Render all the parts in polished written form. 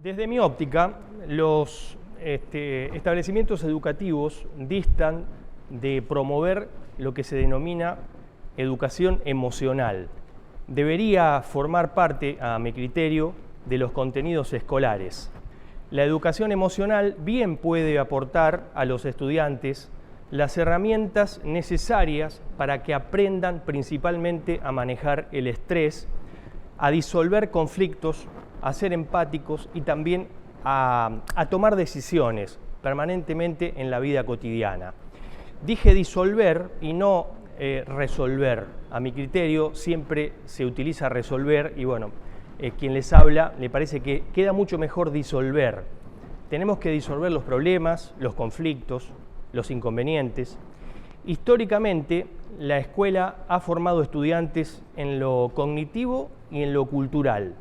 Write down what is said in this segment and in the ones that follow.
Desde mi óptica, los establecimientos educativos distan de promover lo que se denomina educación emocional. Debería formar parte, a mi criterio, de los contenidos escolares. La educación emocional bien puede aportar a los estudiantes las herramientas necesarias para que aprendan principalmente a manejar el estrés, a disolver conflictos, a ser empáticos y también a tomar decisiones permanentemente en la vida cotidiana. Dije disolver y no resolver. A mi criterio siempre se utiliza resolver y bueno, quien les habla le parece que queda mucho mejor disolver. Tenemos que disolver los problemas, los conflictos, los inconvenientes. Históricamente, la escuela ha formado estudiantes en lo cognitivo y en lo cultural,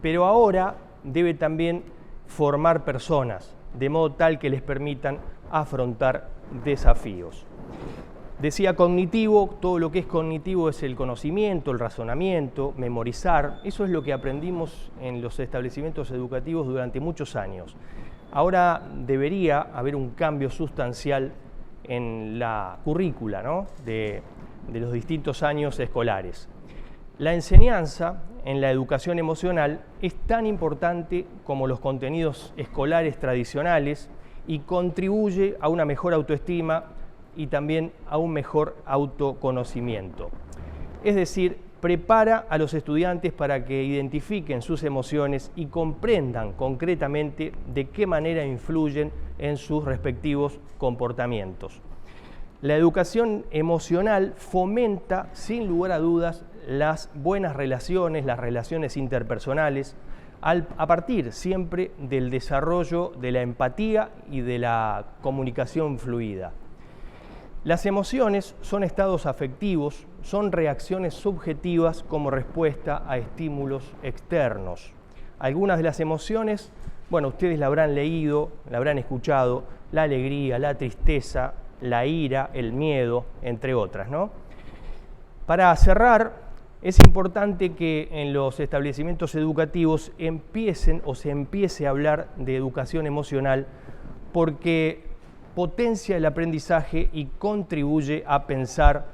pero ahora debe también formar personas, de modo tal que les permitan afrontar desafíos. Decía cognitivo, todo lo que es cognitivo es el conocimiento, el razonamiento, memorizar. Eso es lo que aprendimos en los establecimientos educativos durante muchos años. Ahora debería haber un cambio sustancial en la currícula, ¿no? de los distintos años escolares. La enseñanza en la educación emocional es tan importante como los contenidos escolares tradicionales y contribuye a una mejor autoestima y también a un mejor autoconocimiento. Es decir, prepara a los estudiantes para que identifiquen sus emociones y comprendan concretamente de qué manera influyen en sus respectivos comportamientos. La educación emocional fomenta, sin lugar a dudas, las buenas relaciones, las relaciones interpersonales, a partir siempre del desarrollo de la empatía y de la comunicación fluida. Las emociones son estados afectivos, son reacciones subjetivas como respuesta a estímulos externos. Algunas de las emociones, bueno, ustedes la habrán leído, la habrán escuchado, la alegría, la tristeza, la ira, el miedo, entre otras, ¿no? Para cerrar, es importante que en los establecimientos educativos se empiece a hablar de educación emocional porque potencia el aprendizaje y contribuye a pensar,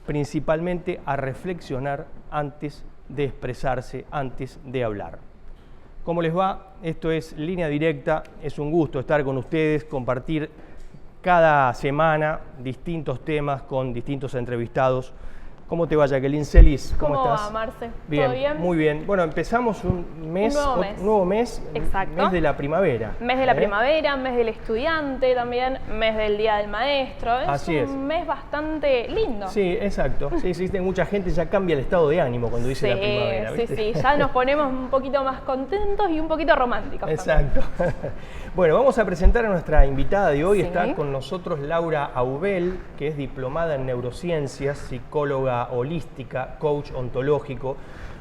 principalmente a reflexionar antes de expresarse, antes de hablar. ¿Cómo les va? Esto es Línea Directa, es un gusto estar con ustedes, compartir cada semana distintos temas con distintos entrevistados. ¿Cómo te va, Jacqueline Celis? ¿Cómo estás? va, Marce? Bien, ¿Todo bien? Muy bien. Bueno, empezamos un nuevo mes, Exacto. Mes de la primavera. Mes de la primavera, mes del estudiante también, mes del Día del Maestro. Así es. Un mes bastante lindo. Sí, exacto. Sí, mucha gente ya cambia el estado de ánimo cuando dice la primavera, ¿viste? Sí, ya nos ponemos un poquito más contentos y un poquito románticos. Exacto. Bueno, vamos a presentar a nuestra invitada de hoy. Sí. Está con nosotros Laura Aubel, que es diplomada en neurociencias, psicóloga holística, coach ontológico.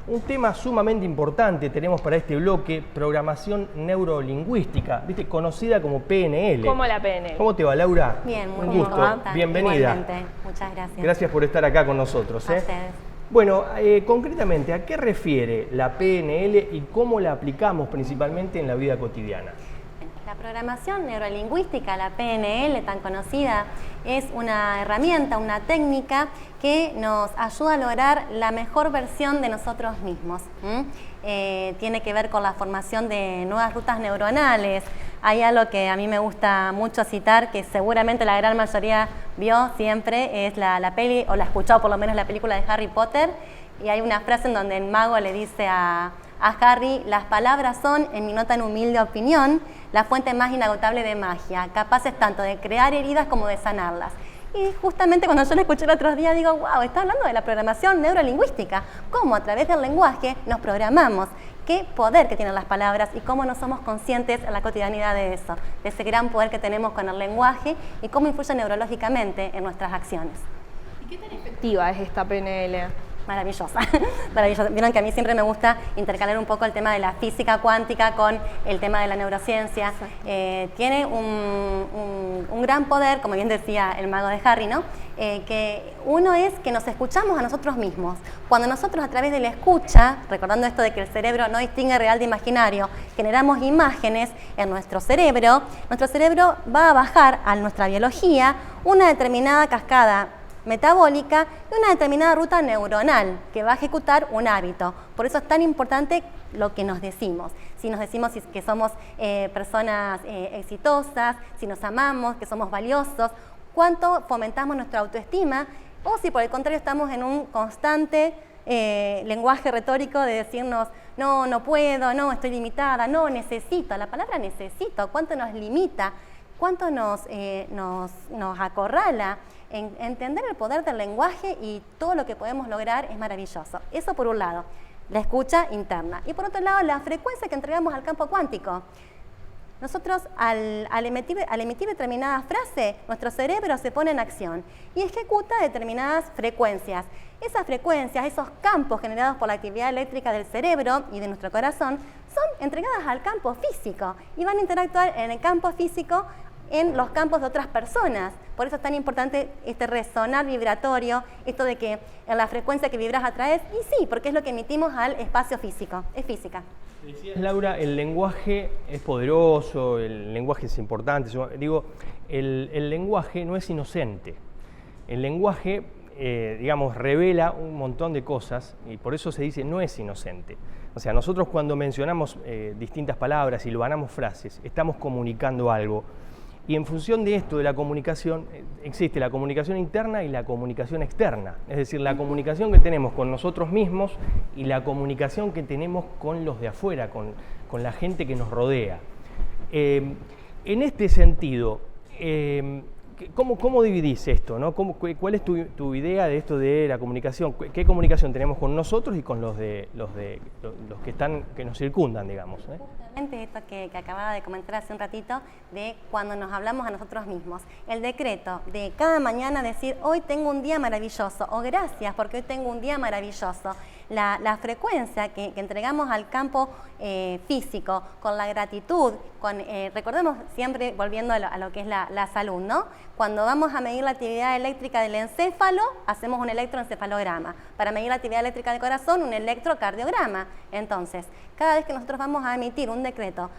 Un tema sumamente importante tenemos para este bloque, programación neurolingüística, ¿viste? Conocida como PNL. Como la PNL. ¿Cómo te va, Laura? Bien, muy Un bien. gusto. Bienvenida. Igualmente. Muchas gracias. Gracias por estar acá con nosotros. A ustedes. Bueno, concretamente, ¿a qué refiere la PNL y cómo la aplicamos principalmente en la vida cotidiana? La programación neurolingüística, la PNL tan conocida, es una herramienta, una técnica que nos ayuda a lograr la mejor versión de nosotros mismos. Tiene que ver con la formación de nuevas rutas neuronales. Hay algo que a mí me gusta mucho citar, que seguramente la gran mayoría vio siempre, es la peli, o la ha escuchado por lo menos la película de Harry Potter, y hay una frase en donde el mago le dice a Harry: las palabras son, en mi no tan humilde opinión, la fuente más inagotable de magia, capaces tanto de crear heridas como de sanarlas. Y justamente cuando yo la escuché el otro día digo, wow, está hablando de la programación neurolingüística, cómo a través del lenguaje nos programamos, qué poder que tienen las palabras y cómo no somos conscientes en la cotidianidad de eso, de ese gran poder que tenemos con el lenguaje y cómo influye neurológicamente en nuestras acciones. ¿Y qué tan efectiva es esta PNL? maravillosa. Maravillosa. Vieron que a mí siempre me gusta intercalar un poco el tema de la física cuántica con el tema de la neurociencia. Tiene un gran poder, como bien decía el mago de Harry, ¿no? Que uno es que nos escuchamos a nosotros mismos. Cuando nosotros a través de la escucha, recordando esto de que el cerebro no distingue real de imaginario, generamos imágenes en nuestro cerebro va a bajar a nuestra biología una determinada cascada metabólica y una determinada ruta neuronal que va a ejecutar un hábito. Por eso es tan importante lo que nos decimos. Si nos decimos que somos personas exitosas, si nos amamos, que somos valiosos, cuánto fomentamos nuestra autoestima, o si por el contrario estamos en un constante lenguaje retórico de decirnos no, no puedo, no, estoy limitada, no, necesito. La palabra necesito, cuánto nos limita, cuánto nos acorrala. Entender el poder del lenguaje y todo lo que podemos lograr es maravilloso. Eso por un lado, la escucha interna. Y por otro lado, la frecuencia que entregamos al campo cuántico. Nosotros al emitir determinada frase, nuestro cerebro se pone en acción y ejecuta determinadas frecuencias. Esas frecuencias, esos campos generados por la actividad eléctrica del cerebro y de nuestro corazón, son entregadas al campo físico y van a interactuar en el campo físico en los campos de otras personas. Por eso es tan importante este resonar vibratorio, esto de que en la frecuencia que vibras atraes, y sí, porque es lo que emitimos al espacio físico, es física. Decías, Laura, el lenguaje es poderoso, el lenguaje es importante. Yo digo, el lenguaje no es inocente. El lenguaje, digamos, revela un montón de cosas y por eso se dice no es inocente. O sea, nosotros cuando mencionamos distintas palabras y hilvanamos frases, estamos comunicando algo. Y en función de esto, de la comunicación, existe la comunicación interna y la comunicación externa. Es decir, la comunicación que tenemos con nosotros mismos y la comunicación que tenemos con los de afuera, con la gente que nos rodea. En este sentido, ¿cómo dividís esto, ¿no? ¿Cuál es tu idea de esto de la comunicación? ¿Qué comunicación tenemos con nosotros y con los que nos circundan, digamos? Justamente esto que acababa de comentar hace un ratito, de cuando nos hablamos a nosotros mismos. El decreto de cada mañana decir, hoy tengo un día maravilloso, o gracias porque hoy tengo un día maravilloso. La frecuencia que entregamos al campo físico, con la gratitud, recordemos siempre, volviendo a lo que es la salud, ¿no? Cuando vamos a medir la actividad eléctrica del encéfalo, hacemos un electroencefalograma. Para medir la actividad eléctrica del corazón, un electrocardiograma. Entonces, cada vez que nosotros vamos a emitir un decreto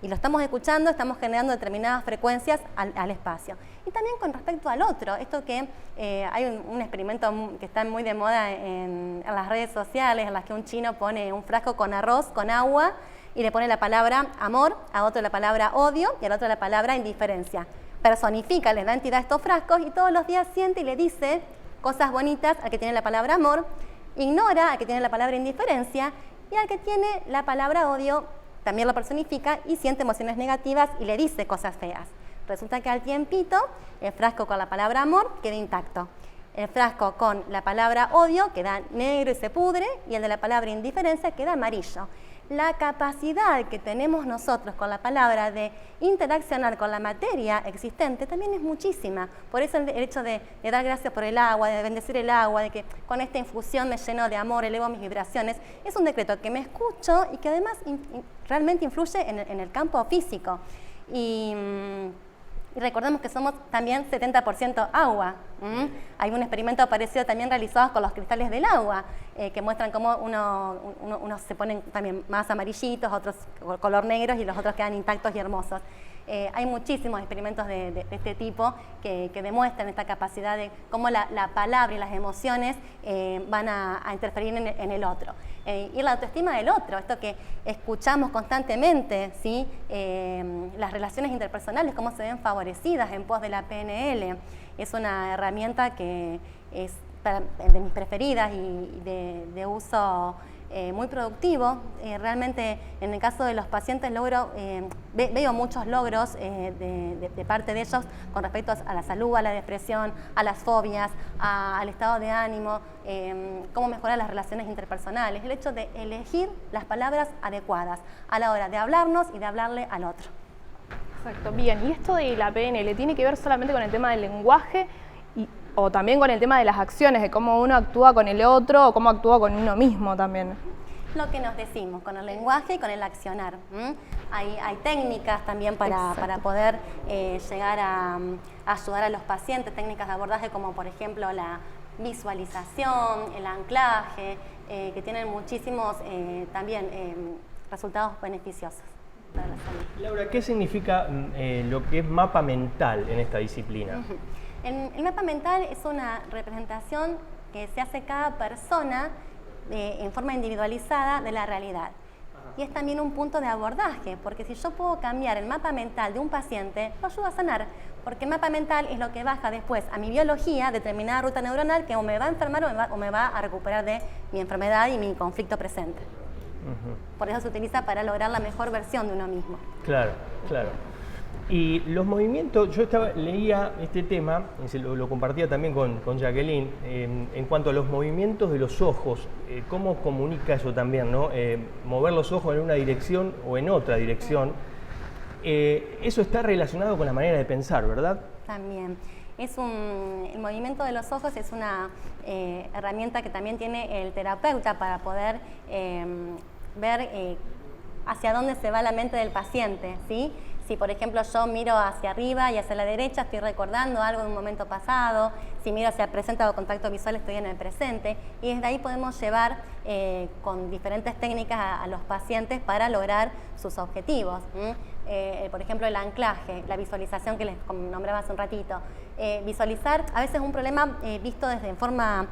y lo estamos escuchando, estamos generando determinadas frecuencias al espacio. Y también con respecto al otro, esto que hay un experimento que está muy de moda en las redes sociales, en las que un chino pone un frasco con arroz, con agua, y le pone la palabra amor, a otro la palabra odio y al otro la palabra indiferencia. Personifica, le da entidad a estos frascos y todos los días siente y le dice cosas bonitas al que tiene la palabra amor, ignora al que tiene la palabra indiferencia y al que tiene la palabra odio también lo personifica y siente emociones negativas y le dice cosas feas. Resulta que al tiempito el frasco con la palabra amor queda intacto. El frasco con la palabra odio queda negro y se pudre y el de la palabra indiferencia queda amarillo. La capacidad que tenemos nosotros con la palabra de interaccionar con la materia existente también es muchísima. Por eso el hecho de dar gracias por el agua, de bendecir el agua, de que con esta infusión me lleno de amor, elevo mis vibraciones, es un decreto que me escucho y que además realmente influye en el campo físico. Y recordemos que somos también 70% agua. Hay un experimento parecido también realizado con los cristales del agua, que muestran cómo unos se ponen también más amarillitos, otros color negros y los otros quedan intactos y hermosos. Hay muchísimos experimentos de este tipo que demuestran esta capacidad de cómo la palabra y las emociones van a interferir en el otro. Y la autoestima del otro, esto que escuchamos constantemente, ¿sí? Las relaciones interpersonales, cómo se ven favorecidas en pos de la PNL. Es una herramienta que es de mis preferidas y de uso muy productivo. Realmente en el caso de los pacientes veo muchos logros de parte de ellos con respecto a la salud, a la depresión, a las fobias, al estado de ánimo, cómo mejorar las relaciones interpersonales, el hecho de elegir las palabras adecuadas a la hora de hablarnos y de hablarle al otro. Exacto, bien. ¿Y esto de la PNL tiene que ver solamente con el tema del lenguaje o también con el tema de las acciones, de cómo uno actúa con el otro o cómo actúa con uno mismo también. Lo que nos decimos, con el lenguaje y con el accionar. Hay técnicas también para poder llegar a ayudar a los pacientes, técnicas de abordaje como por ejemplo la visualización, el anclaje, que tienen muchísimos también resultados beneficiosos para la salud. Laura, ¿qué significa lo que es mapa mental en esta disciplina? El mapa mental es una representación que se hace cada persona en forma individualizada de la realidad. Y es también un punto de abordaje, porque si yo puedo cambiar el mapa mental de un paciente, lo ayudo a sanar, porque el mapa mental es lo que baja después a mi biología, determinada ruta neuronal que o me va a enfermar o me va a recuperar de mi enfermedad y mi conflicto presente. Por eso se utiliza para lograr la mejor versión de uno mismo. Claro, claro. Y los movimientos, leía este tema, lo compartía también con Jacqueline, en cuanto a los movimientos de los ojos, cómo comunica eso también, ¿no? Mover los ojos en una dirección o en otra dirección, eso está relacionado con la manera de pensar, ¿verdad? También. El movimiento de los ojos es una herramienta que también tiene el terapeuta para poder ver hacia dónde se va la mente del paciente, ¿sí? Si, por ejemplo, yo miro hacia arriba y hacia la derecha, estoy recordando algo de un momento pasado. Si miro hacia el presente, hago contacto visual, estoy en el presente. Y desde ahí podemos llevar con diferentes técnicas a los pacientes para lograr sus objetivos. Por ejemplo, el anclaje, la visualización que les nombraba hace un ratito. Visualizar, a veces un problema visto desde forma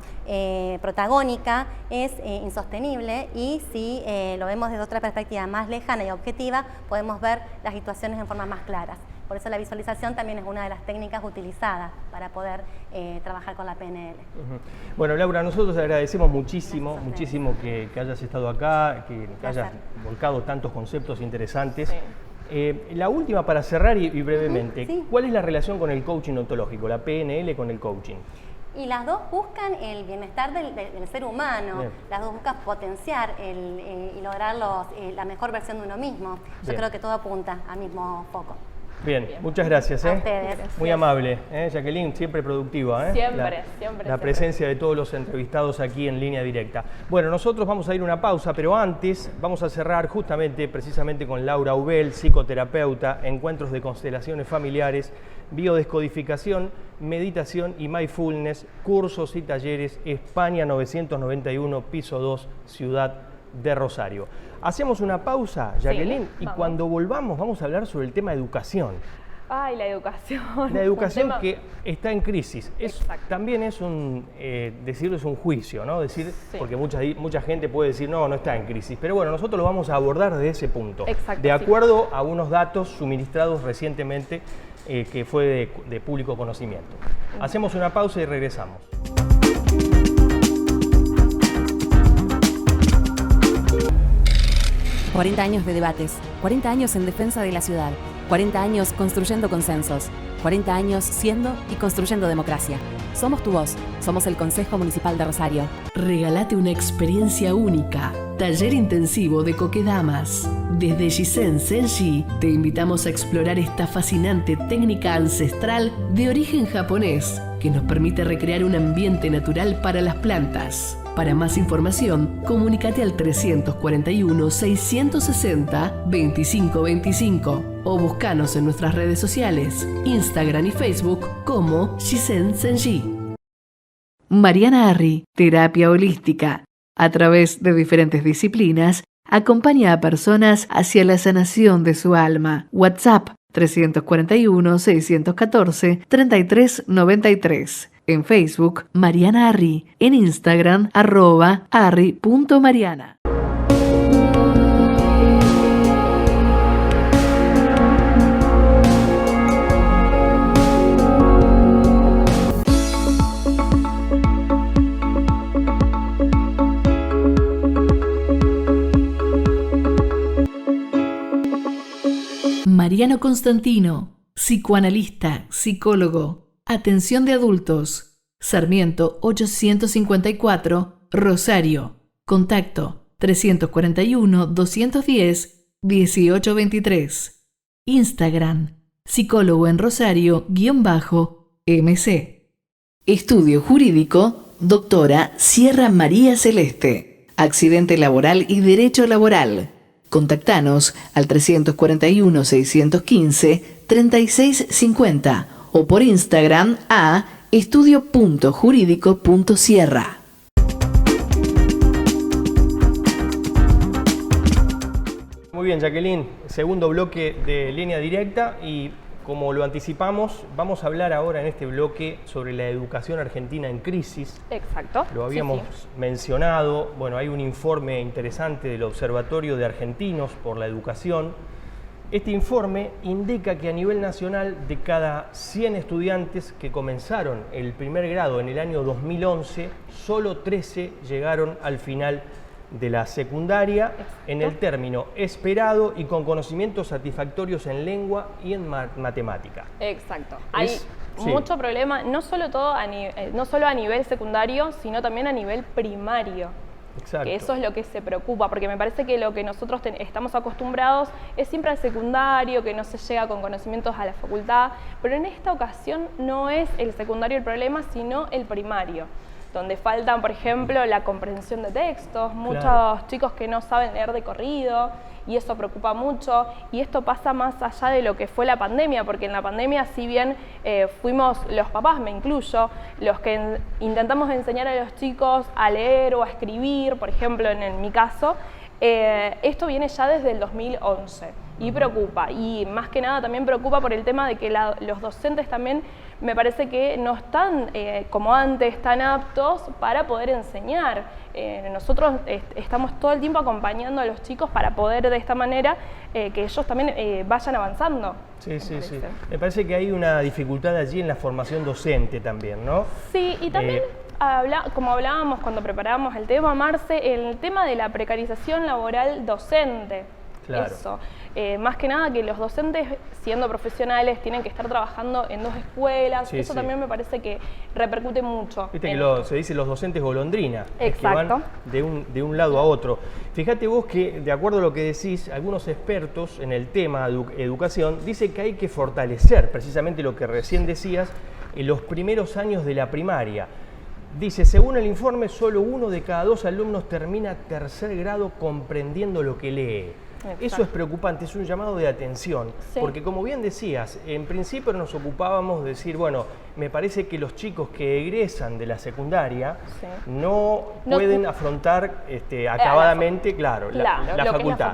protagónica es insostenible, y si lo vemos desde otra perspectiva más lejana y objetiva, podemos ver las situaciones en formas más claras. Por eso la visualización también es una de las técnicas utilizadas para poder trabajar con la PNL. Bueno, Laura, nosotros te agradecemos muchísimo que hayas estado acá, que hayas volcado tantos conceptos interesantes. Sí. La última para cerrar y brevemente, sí. ¿Cuál es la relación con el coaching ontológico, la PNL con el coaching? Y las dos buscan el bienestar del ser humano. Bien. Las dos buscan potenciar y lograr la mejor versión de uno mismo. Yo creo que todo apunta al mismo foco. Bien, muchas gracias. A ustedes. Muy amable, Jacqueline, siempre productiva. Siempre. La presencia de todos los entrevistados aquí en Línea Directa. Bueno, nosotros vamos a ir a una pausa, pero antes vamos a cerrar precisamente con Laura Ubel, psicoterapeuta, encuentros de constelaciones familiares, biodescodificación, meditación y mindfulness, cursos y talleres, España 991, piso 2, Ciudad de Rosario. Hacemos una pausa, Jacqueline, y cuando volvamos vamos a hablar sobre el tema educación. Ay, la educación. La educación que está en crisis. También es decirlo es un juicio, ¿no? Decir, sí. Porque mucha gente puede decir, no está en crisis. Pero bueno, nosotros lo vamos a abordar desde ese punto. Exacto, de acuerdo a unos datos suministrados recientemente que fue de público conocimiento. Hacemos una pausa y regresamos. ...40 años de debates, 40 años en defensa de la ciudad, 40 años construyendo consensos, 40 años siendo y construyendo democracia. Somos tu voz, somos el Consejo Municipal de Rosario. Regálate una experiencia única. Taller intensivo de kokedamas. Desde Jisen Senji te invitamos a explorar esta fascinante técnica ancestral de origen japonés que nos permite recrear un ambiente natural para las plantas. Para más información, comunícate al 341-660-2525 o búscanos en nuestras redes sociales, Instagram y Facebook como Jisen Senji. Mariana Arri, terapia holística. A través de diferentes disciplinas, acompaña a personas hacia la sanación de su alma. WhatsApp 341-614-3393. En Facebook, Mariana Arri. En Instagram, @arri.mariana. Mariano Constantino, psicoanalista, psicólogo. Atención de adultos. Sarmiento 854, Rosario. Contacto 341-210-1823. Instagram, psicólogo en Rosario, _MC. Estudio Jurídico, doctora Sierra María Celeste. Accidente laboral y derecho laboral. Contactanos al 341-615-3650 o por Instagram a estudio.jurídico.sierra. Muy bien, Jacqueline, segundo bloque de Línea Directa y como lo anticipamos, vamos a hablar ahora en este bloque sobre la educación argentina en crisis. Exacto. Lo habíamos mencionado, bueno, hay un informe interesante del Observatorio de Argentinos por la Educación. Este informe indica que a nivel nacional, de cada 100 estudiantes que comenzaron el primer grado en el año 2011, solo 13 llegaron al final de la secundaria en el término esperado y con conocimientos satisfactorios en lengua y en matemática. Exacto. Hay mucho problema, no solo a nivel secundario, sino también a nivel primario. Exacto. Que eso es lo que se preocupa, porque me parece que lo que nosotros estamos acostumbrados es siempre al secundario, que no se llega con conocimientos a la facultad, pero en esta ocasión no es el secundario el problema, sino el primario, donde faltan, por ejemplo, la comprensión de textos, muchos chicos que no saben leer de corrido, y eso preocupa mucho, y esto pasa más allá de lo que fue la pandemia, porque en la pandemia, si bien fuimos los papás, me incluyo, los que intentamos enseñar a los chicos a leer o a escribir, por ejemplo, en mi caso, esto viene ya desde el 2011 y preocupa, y más que nada también preocupa por el tema de que los docentes también me parece que no están como antes tan aptos para poder enseñar. Nosotros estamos todo el tiempo acompañando a los chicos para poder de esta manera que ellos también vayan avanzando. Sí. Me parece que hay una dificultad allí en la formación docente también, ¿no? Sí, y también como hablábamos cuando preparábamos el tema, Marce, el tema de la precarización laboral docente. Claro. Eso. Más que nada que los docentes, siendo profesionales, tienen que estar trabajando en 2 escuelas. Eso también me parece que repercute mucho. Viste que se dice los docentes golondrina, que van de un lado a otro. Fíjate vos que, de acuerdo a lo que decís, algunos expertos en el tema educación dicen que hay que fortalecer precisamente lo que recién decías en los primeros años de la primaria. Dice, según el informe, solo 1 de cada 2 alumnos termina 3er grado comprendiendo lo que lee. Exacto. Eso es preocupante, es un llamado de atención, porque como bien decías, en principio nos ocupábamos de decir, bueno, me parece que los chicos que egresan de la secundaria no pueden afrontar acabadamente, la facultad.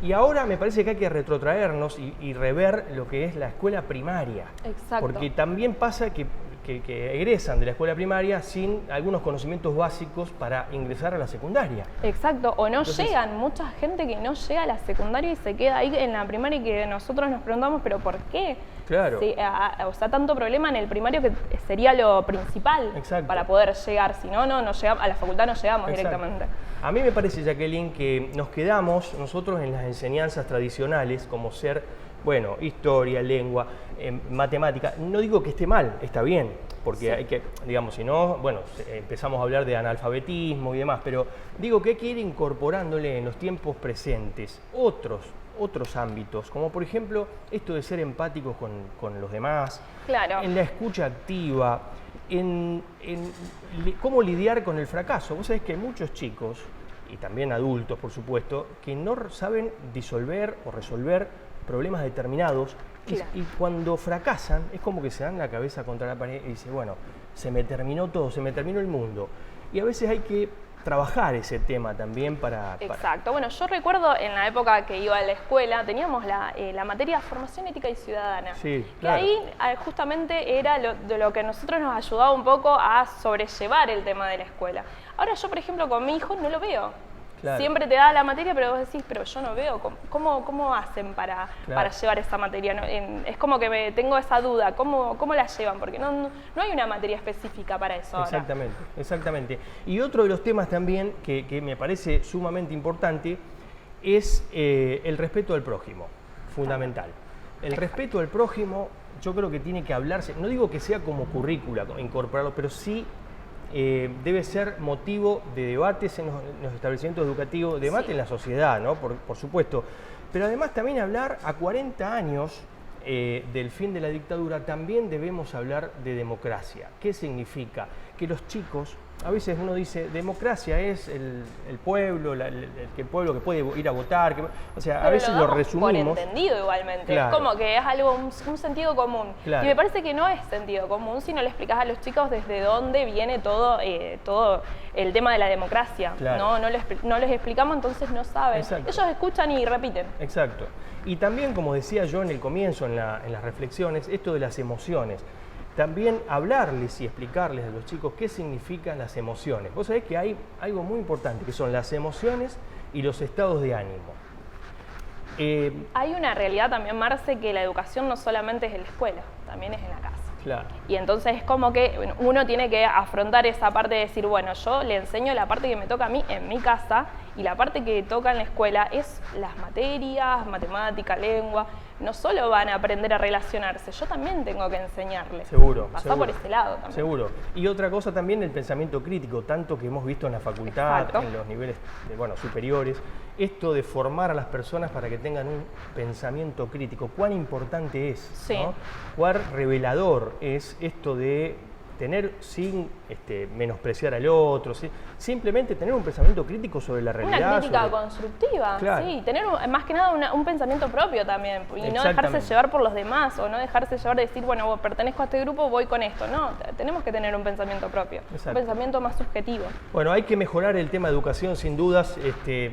Y ahora me parece que hay que retrotraernos y rever lo que es la escuela primaria. Exacto. Porque también pasa que egresan de la escuela primaria sin algunos conocimientos básicos para ingresar a la secundaria. Exacto, o no llegan, mucha gente que no llega a la secundaria y se queda ahí en la primaria y que nosotros nos preguntamos, ¿pero por qué? Claro. Sí, o sea, tanto problema en el primario que sería lo principal para poder llegar, si no llegamos, a la facultad no llegamos directamente. A mí me parece, Jacqueline, que nos quedamos nosotros en las enseñanzas tradicionales, como ser, bueno, historia, lengua, matemática. No digo que esté mal, está bien, porque hay que, digamos, si no, bueno, empezamos a hablar de analfabetismo y demás, pero digo que hay que ir incorporándole en los tiempos presentes otros ámbitos, como por ejemplo esto de ser empáticos con los demás, en la escucha activa, en cómo lidiar con el fracaso. Vos sabés que hay muchos chicos, y también adultos por supuesto, que no saben disolver o resolver problemas determinados y cuando fracasan es como que se dan la cabeza contra la pared y dicen, bueno, se me terminó todo, se me terminó el mundo. Y a veces hay que trabajar ese tema también para... Exacto. Bueno, yo recuerdo en la época que iba a la escuela, teníamos la materia Formación Ética y Ciudadana. Sí, claro. Y ahí justamente era de lo que a nosotros nos ayudaba un poco a sobrellevar el tema de la escuela. Ahora yo, por ejemplo, con mi hijo no lo veo. Claro. Siempre te da la materia, pero vos decís, pero yo no veo cómo hacen para llevar esa materia. ¿No? Es como que tengo esa duda, ¿cómo la llevan? Porque no hay una materia específica para eso ahora. Exactamente. Y otro de los temas también que me parece sumamente importante es el respeto al prójimo, fundamental. El respeto al prójimo yo creo que tiene que hablarse, no digo que sea como currícula incorporarlo, pero sí debe ser motivo de debates en los establecimientos educativos, debate en la sociedad, ¿no? Por supuesto. Pero además también hablar a 40 años del fin de la dictadura, también debemos hablar de democracia. ¿Qué significa? Que los chicos, a veces uno dice, democracia es el pueblo, el pueblo que puede ir a votar, o sea, pero a veces lo resumimos. Por entendido igualmente, claro. Es como que es algo, un sentido común. Claro. Y me parece que no es sentido común si no le explicás a los chicos desde dónde viene todo el tema de la democracia. Claro. No les explicamos, entonces no saben. Exacto. Ellos escuchan y repiten. Exacto. Y también, como decía yo en el comienzo, en las reflexiones, esto de las emociones. También hablarles y explicarles a los chicos qué significan las emociones. Vos sabés que hay algo muy importante, que son las emociones y los estados de ánimo. Hay una realidad también, Marce, que la educación no solamente es en la escuela, también es en la casa. Claro. Y entonces es como que uno tiene que afrontar esa parte de decir, bueno, yo le enseño la parte que me toca a mí en mi casa y la parte que toca en la escuela es las materias, matemática, lengua. No solo van a aprender a relacionarse, yo también tengo que enseñarles. Seguro. Pasá seguro, por ese lado también. Seguro. Y otra cosa también, el pensamiento crítico, tanto que hemos visto en la facultad, Exacto. en los niveles superiores, esto de formar a las personas para que tengan un pensamiento crítico. ¿Cuán importante es? Sí. ¿No? ¿Cuán revelador es esto de tener, sin menospreciar al otro, simplemente tener un pensamiento crítico sobre la realidad? Una crítica constructiva, Claro. sí, tener más que nada un pensamiento propio también y no dejarse llevar por los demás o no dejarse llevar de decir, bueno, pertenezco a este grupo, voy con esto. No, tenemos que tener un pensamiento propio, Exacto. un pensamiento más subjetivo. Bueno, hay que mejorar el tema de educación sin dudas.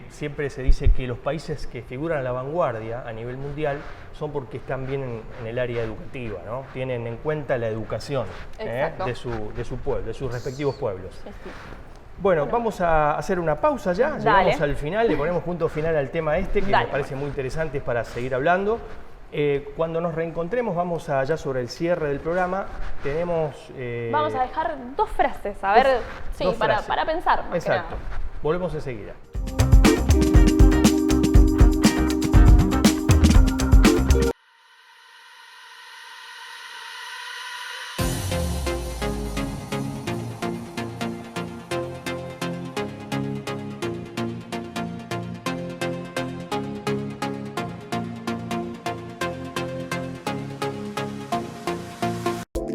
Siempre se dice que los países que figuran a la vanguardia a nivel mundial son porque están bien en el área educativa, ¿no? Tienen en cuenta la educación de su pueblo, de sus respectivos pueblos. Sí, sí. Bueno, vamos a hacer una pausa ya, Dale. llegamos al final, le ponemos punto final al tema que Dale. me parece muy interesante para seguir hablando. Cuando nos reencontremos, vamos allá sobre el cierre del programa. Tenemos... Vamos a dejar dos frases, a ver, sí, dos para frases. pensar más Exacto. que nada. Volvemos enseguida.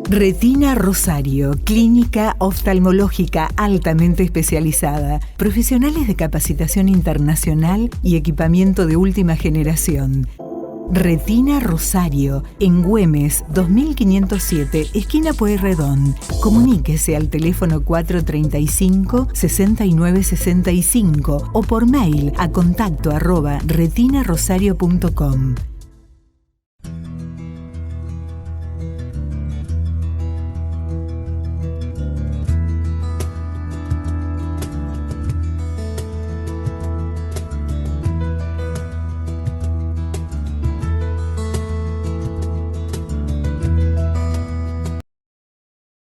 Retina Rosario, clínica oftalmológica altamente especializada, profesionales de capacitación internacional y equipamiento de última generación. Retina Rosario, en Güemes 2507, esquina Pueyrredón. Comuníquese al teléfono 435-6965 o por mail a contacto@retinarosario.com.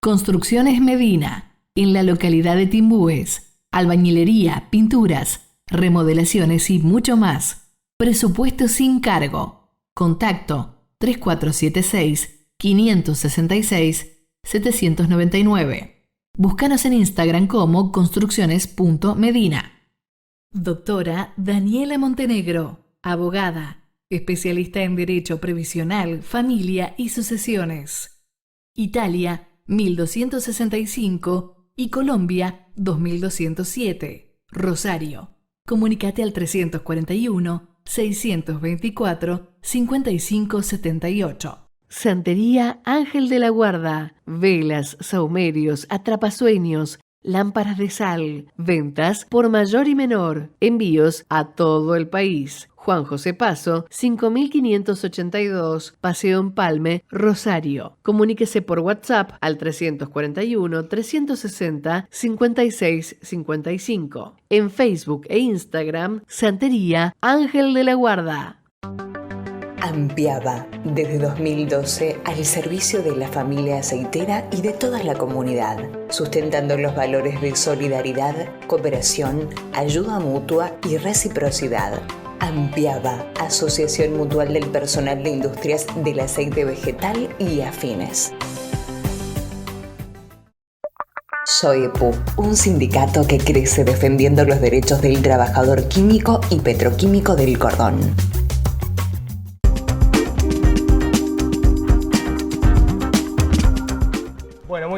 Construcciones Medina, en la localidad de Timbúes. Albañilería, pinturas, remodelaciones y mucho más. Presupuesto sin cargo. Contacto 3476-566-799. Búscanos en Instagram como construcciones.medina. Doctora Daniela Montenegro, abogada, especialista en Derecho Previsional, Familia y Sucesiones. Italia 1265 y Colombia 2207. Rosario. Comunícate al 341-624-5578. Santería Ángel de la Guarda. Velas, saumerios, atrapasueños, lámparas de sal. Ventas por mayor y menor. Envíos a todo el país. Juan José Paso, 5582, Paseo Empalme, Rosario. Comuníquese por WhatsApp al 341-360-5655. En Facebook e Instagram, Santería Ángel de la Guarda. Ampiaba, desde 2012, al servicio de la familia aceitera y de toda la comunidad, sustentando los valores de solidaridad, cooperación, ayuda mutua y reciprocidad. Ampiaba, Asociación Mutual del Personal de Industrias del Aceite Vegetal y Afines. SOEPU, un sindicato que crece defendiendo los derechos del trabajador químico y petroquímico del cordón.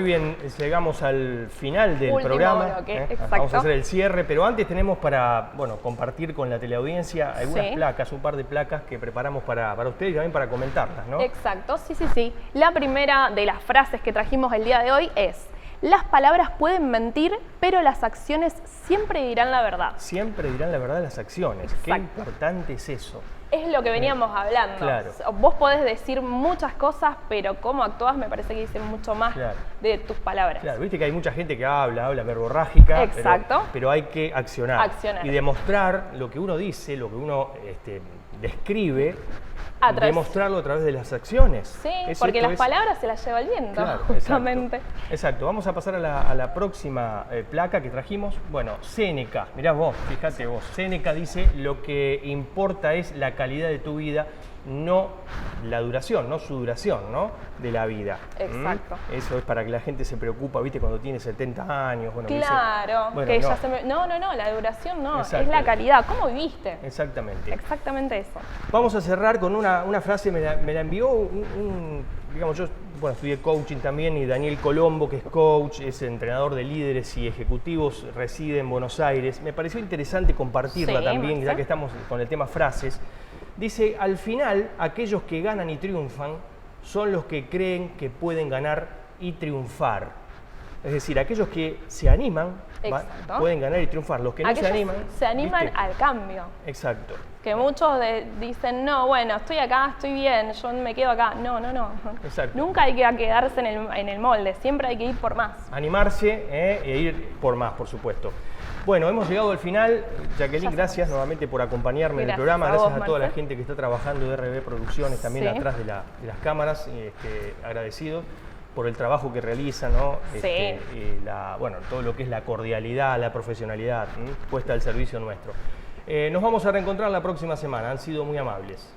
muy bien, llegamos al final del Último programa. bloque, exacto. Vamos a hacer el cierre, pero antes tenemos para compartir con la teleaudiencia algunas Sí. placas, un par de placas que preparamos para ustedes y también para comentarlas, ¿no? Exacto, sí. La primera de las frases que trajimos el día de hoy es: las palabras pueden mentir, pero las acciones siempre dirán la verdad. Siempre dirán la verdad las acciones. Qué Exacto. importante es eso. Es lo que veníamos hablando. Claro. Vos podés decir muchas cosas, pero cómo actúas me parece que dice mucho más Claro. de tus palabras. Claro, viste que hay mucha gente que habla verborrágica, Exacto. pero hay que accionar. Accionar. Y demostrar lo que uno dice, lo que uno describe, A través- demostrarlo a través de las acciones. Sí, Es porque esto, las palabras se las lleva el viento, Claro, justamente. Exacto. Vamos a pasar a la próxima placa que trajimos. Bueno, Séneca, mirá vos, fíjate vos. Séneca dice: lo que importa es la calidad de tu vida, no la duración, no su duración, ¿no? De la vida. Exacto. Eso es para que la gente se preocupa, ¿viste? Cuando tiene 70 años. Bueno, dice, Claro, bueno, que no. ya se me... No, la duración no, Exacto. es la calidad. ¿Cómo viviste? Exactamente. Exactamente eso. Vamos a cerrar con una frase, me la envió digamos, yo estudié coaching también, y Daniel Colombo, que es coach, es entrenador de líderes y ejecutivos, reside en Buenos Aires. Me pareció interesante compartirla Sí, también, ya Marcelo. que estamos con el tema frases. Dice: al final, aquellos que ganan y triunfan son los que creen que pueden ganar y triunfar. Es decir, aquellos que se animan Exacto. pueden ganar y triunfar. Los que no Aquellos se animan... se animan ¿viste? al cambio. Exacto. Que muchos dicen, no, bueno, estoy acá, estoy bien, yo me quedo acá. No. Exacto. Nunca hay que quedarse en el molde, siempre hay que ir por más. Animarse e ir por más, por supuesto. Bueno, hemos llegado al final. Jacqueline, gracias nuevamente por acompañarme en el Gracias programa. a Gracias vos, a toda la Marcel. gente que está trabajando de RB Producciones, también Sí. atrás de las cámaras. Agradecido por el trabajo que realizan, ¿no? Sí. Y todo lo que es la cordialidad, la profesionalidad puesta al servicio nuestro. Nos vamos a reencontrar la próxima semana. Han sido muy amables.